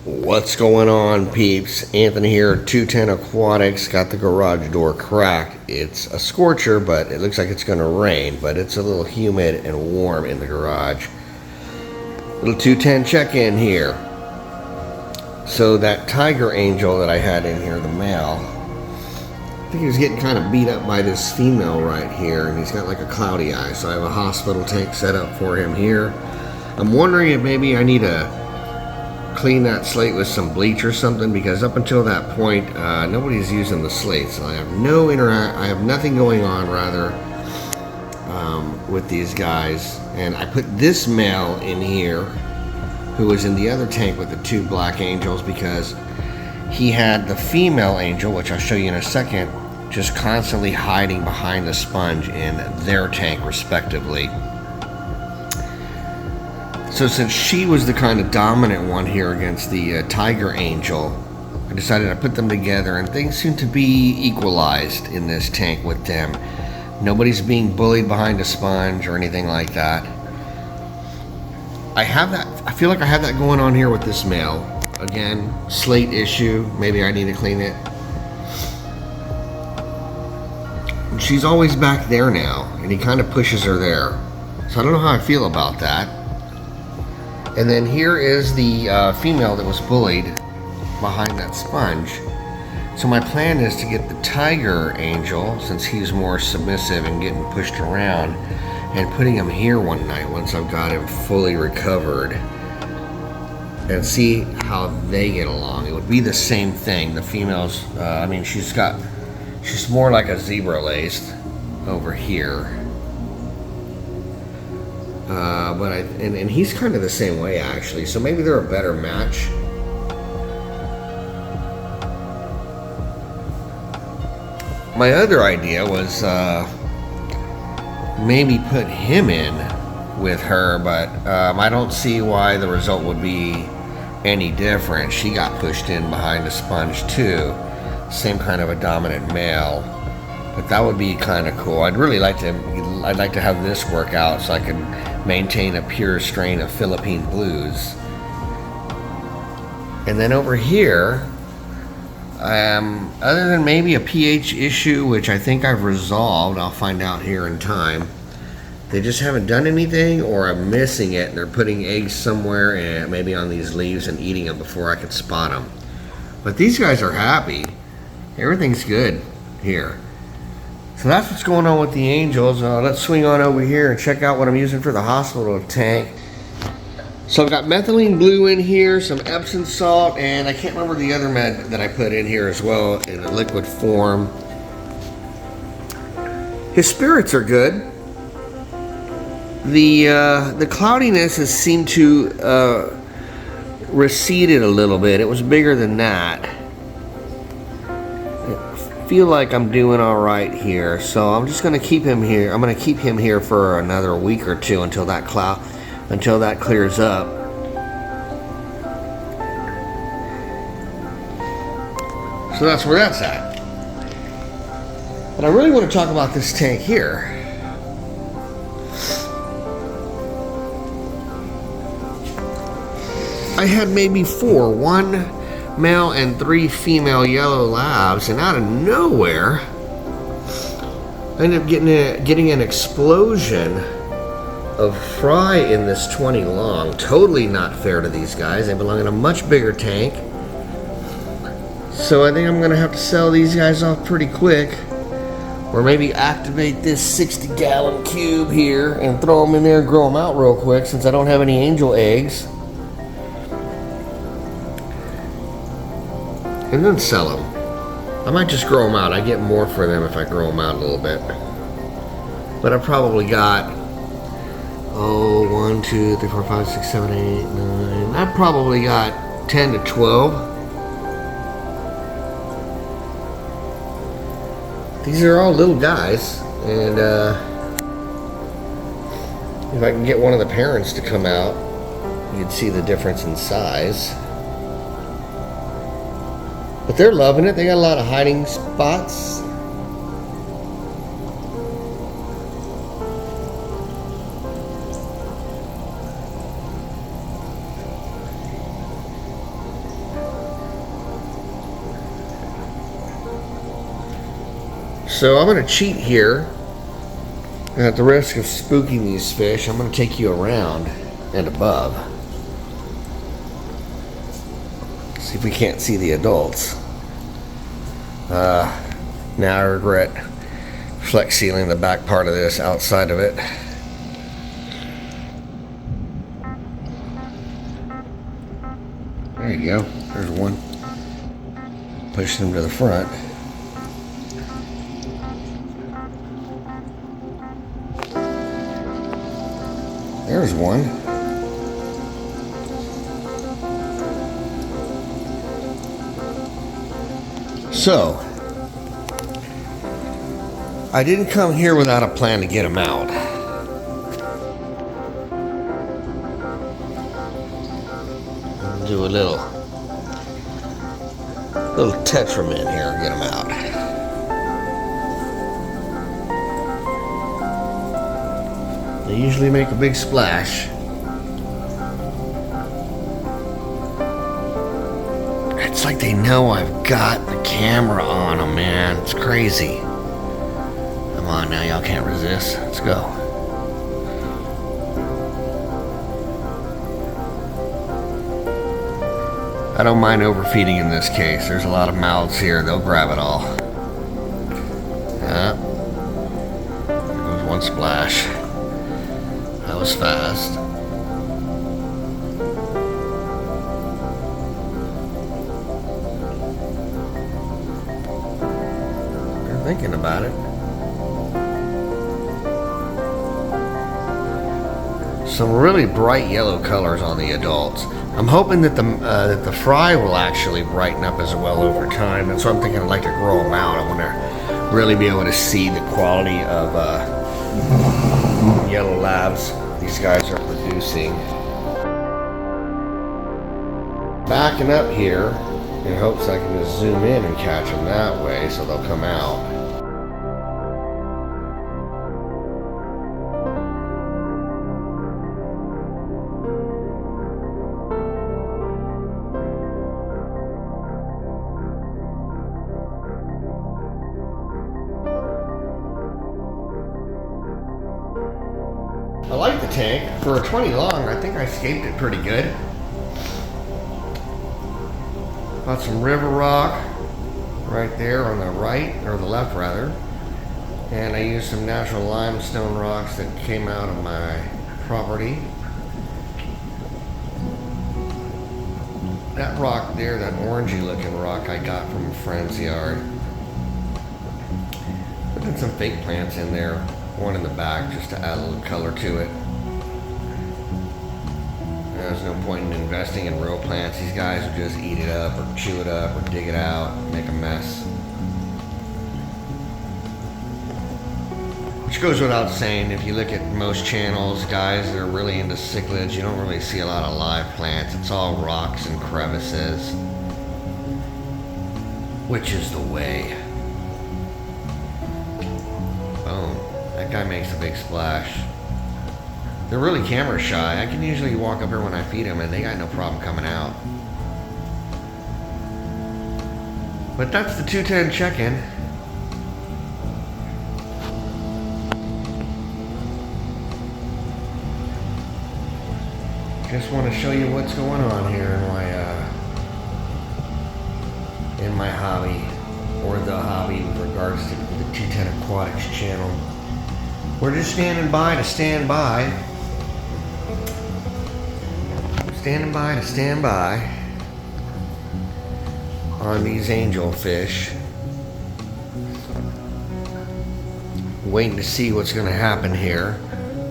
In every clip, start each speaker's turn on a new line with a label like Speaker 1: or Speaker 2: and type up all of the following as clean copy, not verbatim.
Speaker 1: What's going on, peeps? Anthony here, 210 Aquatics. Got the garage door cracked. It's a scorcher, but it looks like it's going to rain, but it's a little humid and warm in the garage. Little 210 check-in here. So that tiger angel that I had in here, the male, I think he was getting kind of beat up by this female right here, and he's got like a cloudy eye, so I have a hospital tank set up for him here. I'm wondering if maybe I need to clean that slate with some bleach or something, because up until that point nobody's using the slate, so I have nothing going on rather with these guys. And I put this male in here who was in the other tank with the two black angels, because he had the female angel, which I'll show you in a second, just constantly hiding behind the sponge in their tank respectively. So since she was the kind of dominant one here against the tiger angel, I decided to put them together, and things seem to be equalized in this tank with them. Nobody's being bullied behind a sponge or anything like that. I feel like I have that going on here with this male. Again, slate issue, maybe I need to clean it. She's always back there now, and he kind of pushes her there. So I don't know how I feel about that. And then here is the female that was bullied behind that sponge. So my plan is to get the tiger angel, since he's more submissive and getting pushed around, and putting him here one night once I've got him fully recovered, and see how they get along. It would be the same thing. The females, I mean, she's more like a zebra laced over here. And he's kind of the same way actually, so maybe they're a better match. My other idea was maybe put him in with her, but I don't see why the result would be any different. She got pushed in behind a sponge too, same kind of a dominant male, but that would be kind of cool. I'd like to have this work out so I can maintain a pure strain of Philippine blues. And then over here, other than maybe a pH issue, which I think I've resolved, I'll find out here in time. They just haven't done anything, or I'm missing it and they're putting eggs somewhere and maybe on these leaves and eating them before I could spot them. But these guys are happy. Everything's good here. So that's what's going on with the angels. Let's swing on over here and check out what I'm using for the hospital tank. So I've got methylene blue in here, some Epsom salt, and I can't remember the other med that I put in here as well in a liquid form. His spirits are good. The cloudiness has seemed to receded a little bit. It was bigger than that. I feel like I'm doing all right here, so I'm just going to keep him here. I'm going to keep him here for another week or two until that clears up. So that's where that's at. But I really want to talk about this tank here. I had maybe one male and 3 female yellow labs, and out of nowhere I ended up getting an explosion of fry in this 20 long. Totally not fair to these guys. They belong in a much bigger tank, so I think I'm gonna have to sell these guys off pretty quick, or maybe activate this 60-gallon cube here and throw them in there and grow them out real quick, since I don't have any angel eggs, and then sell them. I might just grow them out. I get more for them if I grow them out a little bit. But I've probably got 1, 2, 3, 4, 5, 6, 7, 8, 9. I've probably got 10 to 12. These are all little guys, and if I can get one of the parents to come out, you'd see the difference in size. But they're loving it. They got a lot of hiding spots. So I'm going to cheat here. And at the risk of spooking these fish, I'm going to take you around and above. See if we can't see the adults. Now I regret flex sealing the back part of this outside of it. There you go. There's one. Pushing him to the front. There's one. So, I didn't come here without a plan to get him out. Do a little tetram in here, get him out. They usually make a big splash. It's like they know I've got the camera on them, man. It's crazy. Come on now, y'all can't resist. Let's go. I don't mind overfeeding in this case. There's a lot of mouths here. They'll grab it all. Yeah. There goes one splash. That was fast. They're thinking about it. Some really bright yellow colors on the adults. I'm hoping that the fry will actually brighten up as well over time. That's what I'm thinking. I'd like to grow them out. I want to really be able to see the quality of yellow labs these guys are producing. Backing up here in hopes I can just zoom in and catch them that way so they'll come out. I like the tank. For a 20 long, I think I escaped it pretty good. Got some river rock right there on the right, or the left rather. And I used some natural limestone rocks that came out of my property. That rock there, that orangey looking rock I got from a friend's yard. Put some fake plants in there, one in the back just to add a little color to it. There's no point in investing in real plants. These guys will just eat it up or chew it up or dig it out and make a mess. Which goes without saying, if you look at most channels, guys that are really into cichlids, you don't really see a lot of live plants. It's all rocks and crevices. Which is the way. Boom. That guy makes a big splash. They're really camera shy. I can usually walk up here when I feed them and they got no problem coming out. But that's the 210 check-in. Just want to show you what's going on here in my hobby, or the hobby with regards to the 210 Aquatics channel. We're just standing by to stand by. Standing by to stand by on these angelfish. Waiting to see what's going to happen here.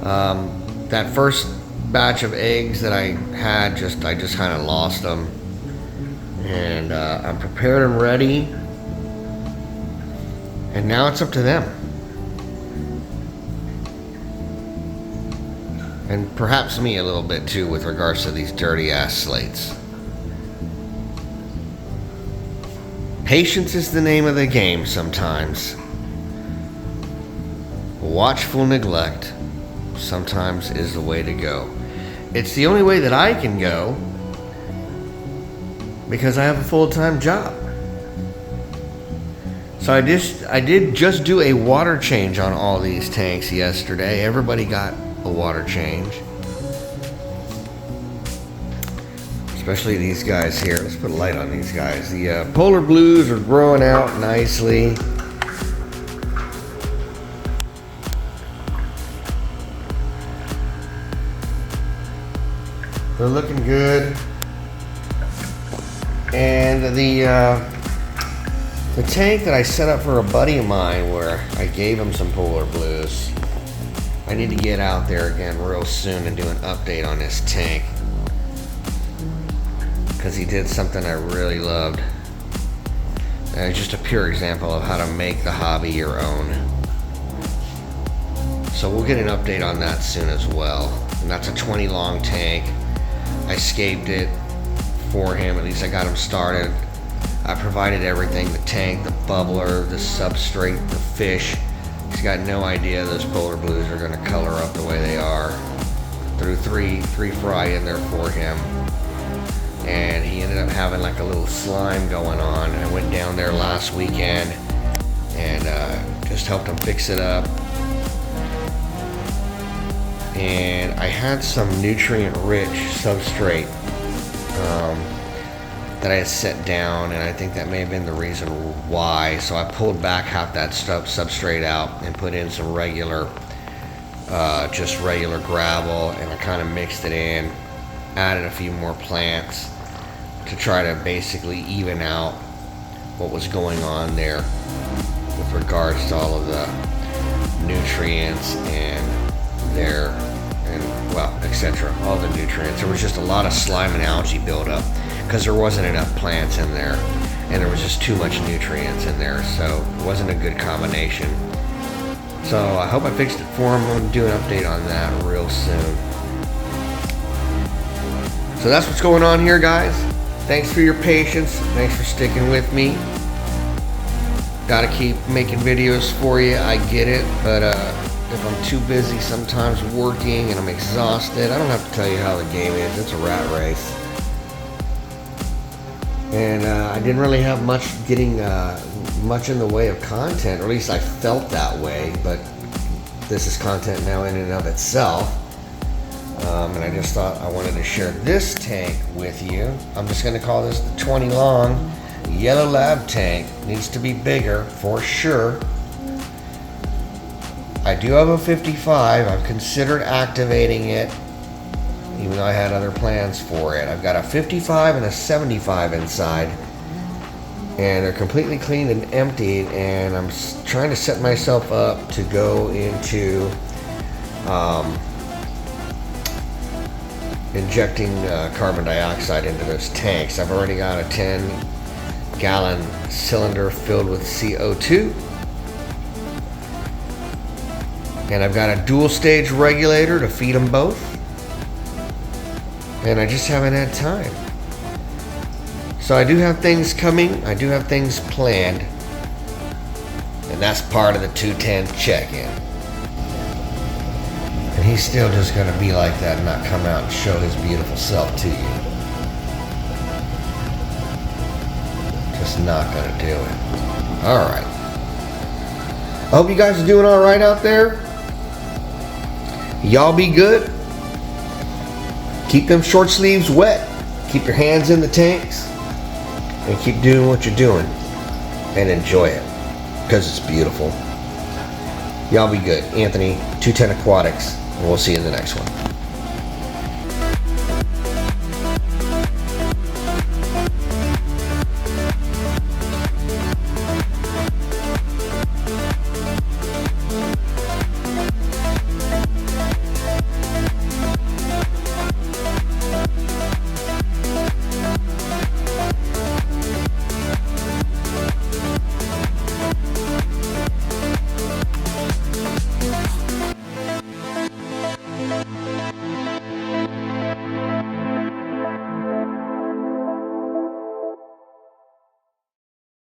Speaker 1: That first batch of eggs that I had, I just kind of lost them, and I'm prepared and ready, and now it's up to them, and perhaps me a little bit too with regards to these dirty ass slates. Patience is the name of the game sometimes. Watchful neglect sometimes is the way to go. It's the only way that I can go because I have a full-time job. So I did just do a water change on all these tanks yesterday. Everybody got a water change. Especially these guys here. Let's put a light on these guys. The polar blues are growing out nicely. They're looking good. And the tank that I set up for a buddy of mine, where I gave him some polar blues, I need to get out there again real soon and do an update on this tank, because he did something I really loved. And it's just a pure example of how to make the hobby your own. So we'll get an update on that soon as well. And that's a 20 long tank. I scaped it for him. At least I got him started. I provided everything: the tank, the bubbler, the substrate, the fish. He's got no idea those polar blues are going to color up the way they are. Threw three fry in there for him, and he ended up having like a little slime going on. I went down there last weekend and just helped him fix it up. And I had some nutrient-rich substrate that I had set down, and I think that may have been the reason why. So I pulled back half that substrate out and put in some regular, just regular gravel, and I kind of mixed it in, added a few more plants to try to basically even out what was going on there with regards to all of the nutrients etc. All the nutrients. There was just a lot of slime and algae buildup because there wasn't enough plants in there, and there was just too much nutrients in there, so it wasn't a good combination. So I hope I fixed it for him. I'm going to do an update on that real soon. So that's what's going on here, guys. Thanks for your patience. Thanks for sticking with me. Gotta keep making videos for you, I get it, but if I'm too busy sometimes working and I'm exhausted, I don't have to tell you how the game is. It's a rat race. And I didn't really have much in the way of content, or at least I felt that way, but this is content now in and of itself. And I just thought I wanted to share this tank with you. I'm just going to call this the 20 long Yellow Lab tank. Needs to be bigger for sure. I do have a 55. I've considered activating it, even though I had other plans for it. I've got a 55 and a 75 inside, and they're completely cleaned and emptied, and I'm trying to set myself up to go into injecting carbon dioxide into those tanks. I've already got a 10-gallon cylinder filled with CO2. And I've got a dual stage regulator to feed them both. And I just haven't had time. So I do have things coming. I do have things planned. And that's part of the 210 check-in. And he's still just going to be like that and not come out and show his beautiful self to you. Just not going to do it. Alright. I hope you guys are doing alright out there. Y'all be good. Keep them short sleeves wet. Keep your hands in the tanks. And keep doing what you're doing. And enjoy it. Because it's beautiful. Y'all be good. Anthony, 210 Aquatics. And we'll see you in the next one.